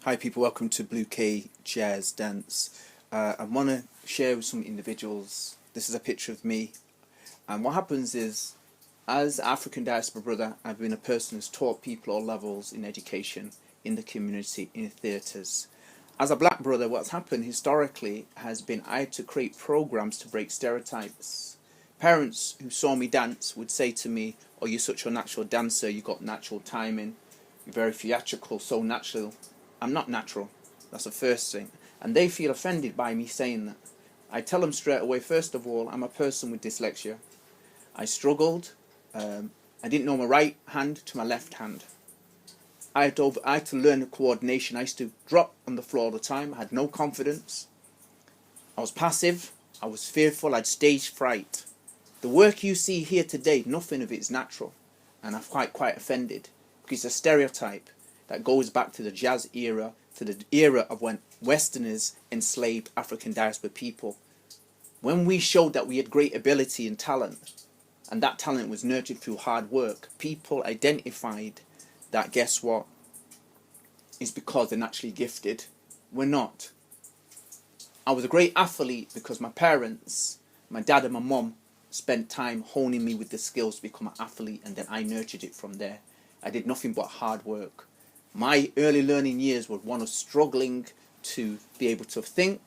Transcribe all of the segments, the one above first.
Hi people, welcome to Blue K Jazz Dance. I want to share with some individuals. This is a picture of me, and what happens is, as African diaspora brother, I've been a person who's taught people all levels in education, in the community, in theatres. As a black brother, what's happened historically has been I had to create programs to break stereotypes. Parents who saw me dance would say to me, "Oh, you're such a natural dancer, you got natural timing, you're very theatrical, so natural." I'm not natural. That's the first thing. And they feel offended by me saying that. I tell them straight away, first of all, I'm a person with dyslexia. I struggled. I didn't know my right hand to my left hand. I had to learn coordination. I used to drop on the floor all the time. I had no confidence. I was passive. I was fearful. I had stage fright. The work you see here today, nothing of it is natural. And I'm quite offended. Because it's a stereotype that goes back to the jazz era, to the era of when Westerners enslaved African diaspora people. When we showed that we had great ability and talent, and that talent was nurtured through hard work, people identified that, guess what, it's because they're naturally gifted. We're not. I was a great athlete because my parents, my dad and my mum, spent time honing me with the skills to become an athlete, and then I nurtured it from there. I did nothing but hard work. My early learning years were one of struggling to be able to think,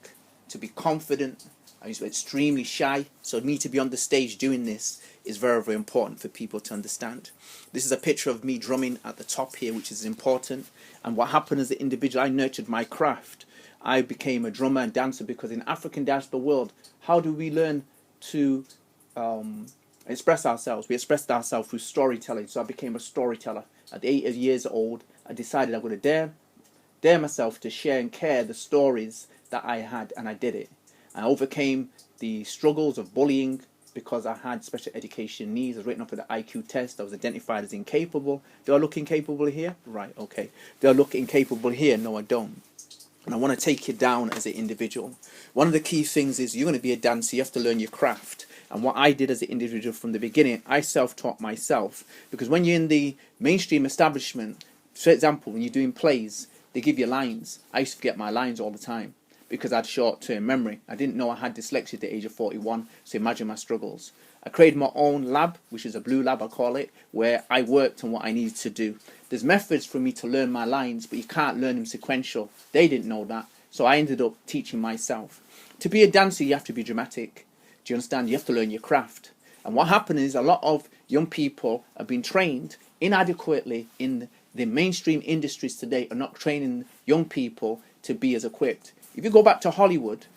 to be confident. I was extremely shy, so me to be on the stage doing this is very, very important for people to understand. This is a picture of me drumming at the top here, which is important. And what happened as an individual, I nurtured my craft. I became a drummer and dancer because in African diaspora world, how do we learn to express ourselves? We expressed ourselves through storytelling, so I became a storyteller. At 8 years old, I decided I'm going to dare myself to share and care the stories that I had, and I did it. I overcame the struggles of bullying because I had special education needs. I was written up for the IQ test. I was identified as incapable. Do I look incapable here? Right, okay. Do I look incapable here? No, I don't. And I want to take you down as an individual. One of the key things is you're going to be a dancer. You have to learn your craft. And what I did as an individual from the beginning, I self-taught myself. Because when you're in the mainstream establishment, for example, when you're doing plays, they give you lines. I used to forget my lines all the time because I had short-term memory. I didn't know I had dyslexia at the age of 41, so imagine my struggles. I created my own lab, which is a blue lab, I call it, where I worked on what I needed to do. There's methods for me to learn my lines, but you can't learn them sequential. They didn't know that, so I ended up teaching myself. To be a dancer, you have to be dramatic. Do you understand? You have to learn your craft. And what happened is a lot of young people have been trained inadequately in the mainstream industries today, are not training young people to be as equipped. If you go back to Hollywood,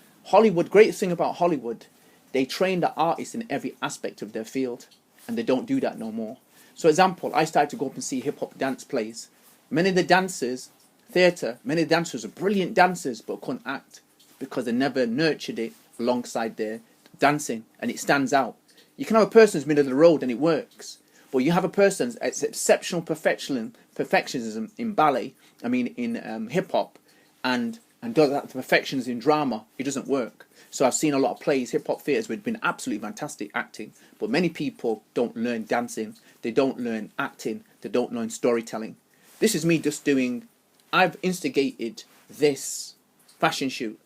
great thing about Hollywood, they train the artists in every aspect of their field, and they don't do that no more. So example, I started to go up and see hip-hop dance plays. Many of the dancers, many of the dancers are brilliant dancers, but couldn't act because they never nurtured it alongside their dancing, and it stands out. You can have a person who's middle of the road and it works, but you have a person that's exceptional perfectionism in ballet, in hip-hop, and does that to perfections in drama, it doesn't work. So I've seen a lot of plays, hip-hop theatres, which have been absolutely fantastic acting, but many people don't learn dancing, they don't learn acting, they don't learn storytelling. This is me just doing, I've instigated this fashion shoot.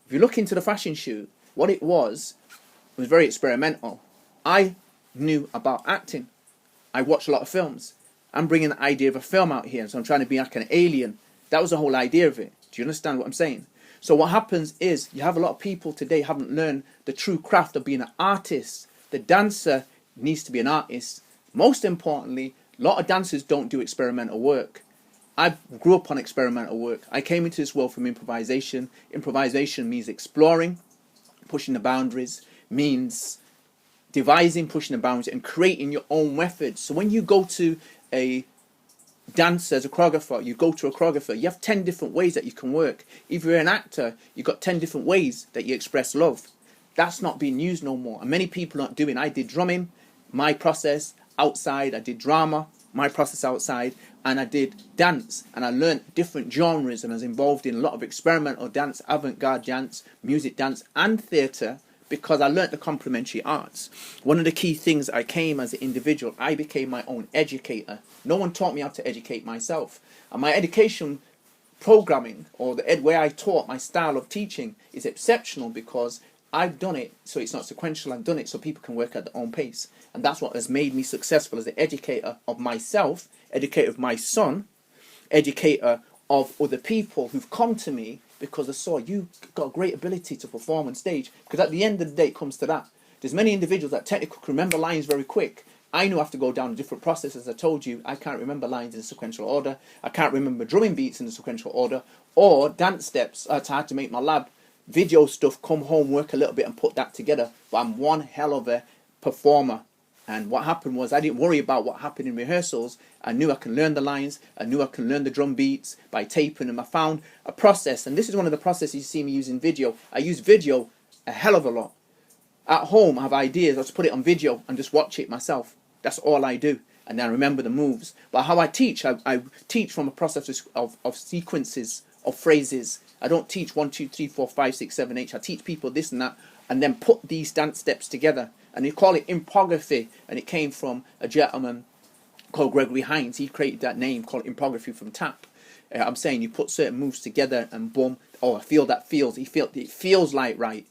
If you look into the fashion shoot, what it was very experimental. I knew about acting. I watched a lot of films. I'm bringing the idea of a film out here, so I'm trying to be like an alien. That was the whole idea of it. Do you understand what I'm saying? So what happens is you have a lot of people today haven't learned the true craft of being an artist. The dancer needs to be an artist. Most importantly, a lot of dancers don't do experimental work. I grew up on experimental work. I came into this world from improvisation. Improvisation means exploring, pushing the boundaries, means devising, pushing the boundaries, and creating your own methods. So when you go to a dancer as a choreographer, you have 10 different ways that you can work. If you're an actor, you've got 10 different ways that you express love. That's not being used no more, and many people are not doing. I did drumming, my process outside. I did drama, my process outside, and I did dance, and I learned different genres, and I was involved in a lot of experimental dance, avant-garde dance, music dance, and theatre, because I learnt the complementary arts. One of the key things I came as an individual, I became my own educator. No one taught me how to educate myself. And my education programming or the way I taught, my style of teaching is exceptional because I've done it so it's not sequential. I've done it so people can work at their own pace. And that's what has made me successful as an educator of myself, educator of my son, educator of other people who've come to me because they saw you got a great ability to perform on stage. Because at the end of the day, it comes to that. There's many individuals that technically can remember lines very quick. I know I have to go down a different process. As I told you, I can't remember lines in sequential order. I can't remember drumming beats in the sequential order or dance steps. I had to make my lab video stuff, come home, work a little bit and put that together. But I'm one hell of a performer. And what happened was I didn't worry about what happened in rehearsals. I knew I can learn the lines. I knew I can learn the drum beats by taping them. I found a process, and this is one of the processes you see me using video. I use video a hell of a lot. At home, I have ideas. I just put it on video and just watch it myself. That's all I do. And then I remember the moves. But how I teach teach from a process of sequences, of phrases. I don't teach 1, 2, 3, 4, 5, 6, 7, 8. I teach people this and that, and then put these dance steps together. And you call it imprography, and it came from a gentleman called Gregory Hines. He created that name called imprography from tap. I'm saying you put certain moves together and boom, oh, I feel that feels. It feels like right.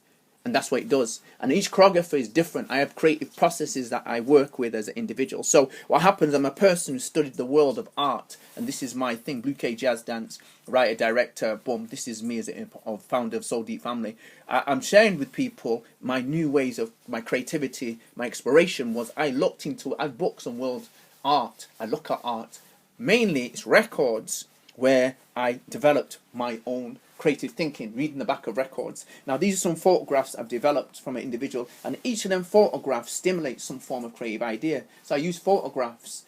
And that's what it does. And each choreographer is different. I have creative processes that I work with as an individual. So what happens, I'm a person who studied the world of art. And this is my thing, Blue K Jazz Dance, writer, director, boom. This is me as a founder of Soul Deep Family. I'm sharing with people my new ways of my creativity. My exploration was I have books on world art. I look at art. Mainly it's records where I developed my own creative thinking, reading the back of records. Now these are some photographs I've developed from an individual, and each of them photographs stimulates some form of creative idea. So I use photographs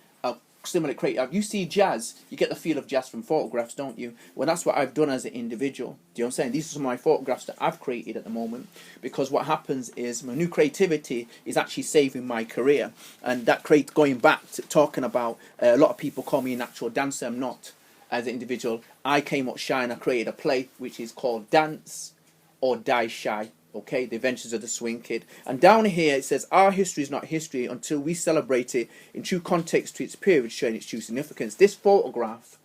stimulate creative. You see jazz, you get the feel of jazz from photographs, don't you? Well, that's what I've done as an individual. Do you know what I'm saying? These are some of my photographs that I've created at the moment, because what happens is my new creativity is actually saving my career. And that going back to talking about, a lot of people call me a natural dancer. I'm not. As an individual, I came up shy and I created a play which is called Dance or Die Shy. Okay, The Adventures of the Swing Kid. And down here it says, our history is not history until we celebrate it in true context to its period, showing its true significance. This photograph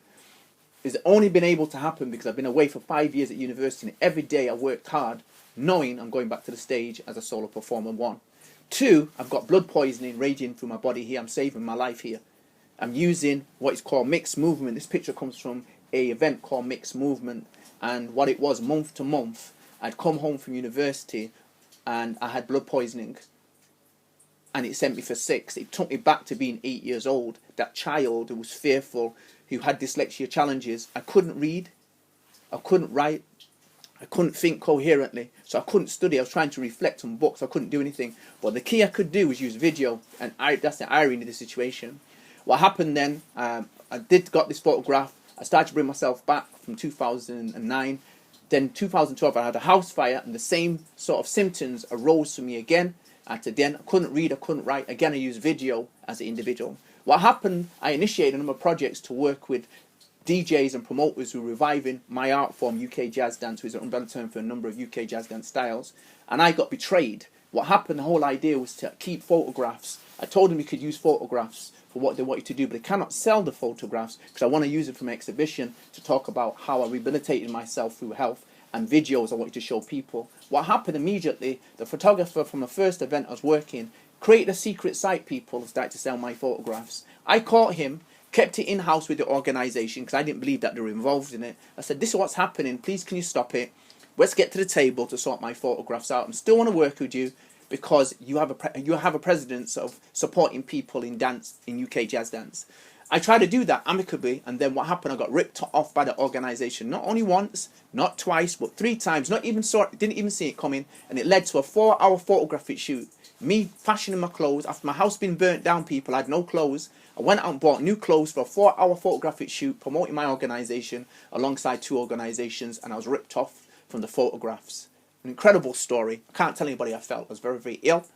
has only been able to happen because I've been away for 5 years at university, and every day I worked hard knowing I'm going back to the stage as a solo performer. 1. 2, I've got blood poisoning raging through my body here. I'm saving my life here. I'm using what is called mixed movement. This picture comes from an event called Mixed Movement, and what it was, month to month, I'd come home from university and I had blood poisoning, and it sent me for 6. It took me back to being 8 years old. That child who was fearful, who had dyslexia challenges. I couldn't read, I couldn't write, I couldn't think coherently, so I couldn't study. I was trying to reflect on books. I couldn't do anything. But the key I could do was use video, and that's the irony of the situation. What happened then, I got this photograph. I started to bring myself back from 2009. Then 2012, I had a house fire, and the same sort of symptoms arose for me again. And again, I couldn't read, I couldn't write. Again, I used video as an individual. What happened, I initiated a number of projects to work with DJs and promoters who were reviving my art form, UK Jazz Dance, which is an umbrella term for a number of UK Jazz Dance styles. And I got betrayed. What happened, the whole idea was to keep photographs. I told them you could use photographs for what they want you to do, but they cannot sell the photographs because I want to use it from an exhibition to talk about how I rehabilitated myself through health, and videos I wanted to show people. What happened immediately, the photographer from the first event I was working created a secret site, people started to sell my photographs. I caught him, kept it in-house with the organisation because I didn't believe that they were involved in it. I said, this is what's happening, please can you stop it? Let's get to the table to sort my photographs out. I still want to work with you because you have a precedence of supporting people in dance, in UK Jazz Dance. I tried to do that amicably, and then what happened, I got ripped off by the organisation. Not only once, not twice, but 3 times. Didn't even see it coming, and it led to a 4-hour photographic shoot. Me fashioning my clothes. After my house being burnt down, people, I had no clothes. I went out and bought new clothes for a 4-hour photographic shoot, promoting my organisation alongside 2 organisations, and I was ripped off from the photographs. An incredible story. I can't tell anybody I felt. I was very, very ill.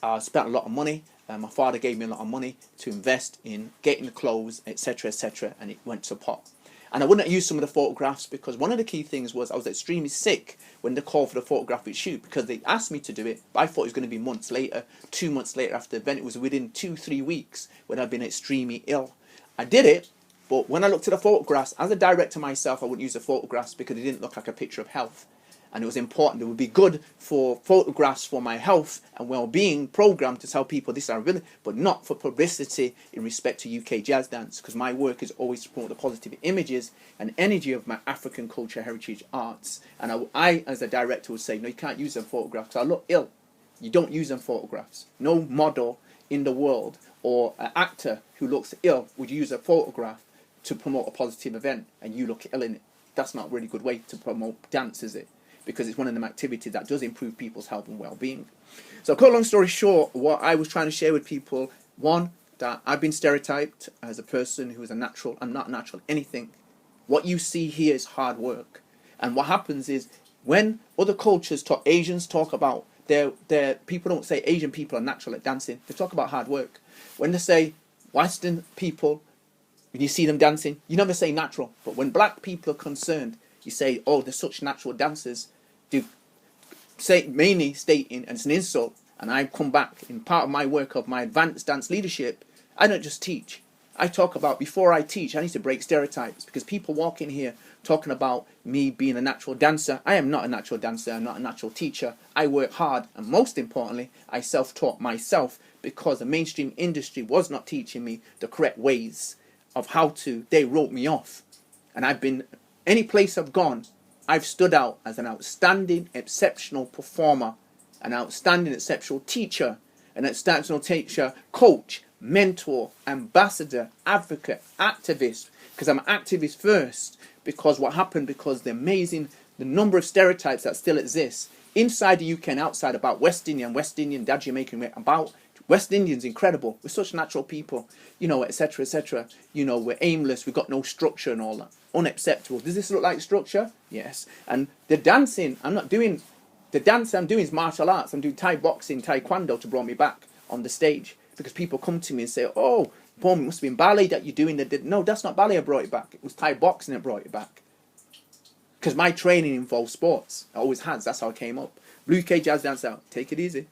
I spent a lot of money. My father gave me a lot of money to invest in getting the clothes, etc., etc., and it went to pot. And I wouldn't use some of the photographs because one of the key things was I was extremely sick when they called for the photographic shoot, because they asked me to do it, but I thought it was going to be months later, 2 months later after the event. It was within 2-3 weeks when I'd been extremely ill. I did it, But when I looked at the photographs, as a director myself, I wouldn't use the photographs because it didn't look like a picture of health. And it was important. It would be good for photographs for my health and well-being program to tell people this is really, but not for publicity in respect to UK jazz dance, because my work is always to promote the positive images and energy of my African culture, heritage, arts. And I as a director, would say, no, you can't use them photographs because I look ill. You don't use them photographs. No model in the world or an actor who looks ill would use a photograph to promote a positive event, and you look ill in it. That's not a really good way to promote dance, is it? Because it's one of them activities that does improve people's health and well-being. So, cut a long story short, what I was trying to share with people, one, that I've been stereotyped as a person who is a natural. I'm not natural anything. What you see here is hard work. And what happens is, when other cultures talk, Asians talk about, their people don't say Asian people are natural at dancing. They talk about hard work. When they say Western people, when you see them dancing, you never say natural. But when black people are concerned, you say, oh, they're such natural dancers. Do say mainly stating, and it's an insult, and I come back in part of my work of my advanced dance leadership. I don't just teach. I talk about, before I teach, I need to break stereotypes, because people walk in here talking about me being a natural dancer. I am not a natural dancer. I'm not a natural teacher. I work hard, and most importantly, I self-taught myself, because the mainstream industry was not teaching me the correct ways of how to. They wrote me off, and I've been, any place I've gone, I've stood out as an outstanding, exceptional performer, an outstanding, exceptional teacher, an exceptional teacher, coach, mentor, ambassador, advocate, activist, because I'm an activist first, because what happened, because the number of stereotypes that still exist inside the UK and outside about West Indian, dad Jamaican, about West Indians, incredible. We're such natural people, etc., etc. We're aimless. We've got no structure and all that. Unacceptable. Does this look like structure? Yes. And the dancing, the dance I'm doing is martial arts. I'm doing Thai boxing, Taekwondo to bring me back on the stage. Because people come to me and say, oh, Paul, it must have been ballet that you're doing. No, that's not ballet that brought it back. It was Thai boxing that brought it back. Because my training involves sports. It always has. That's how I came up. Blue K Jazz Dance Out. Take it easy.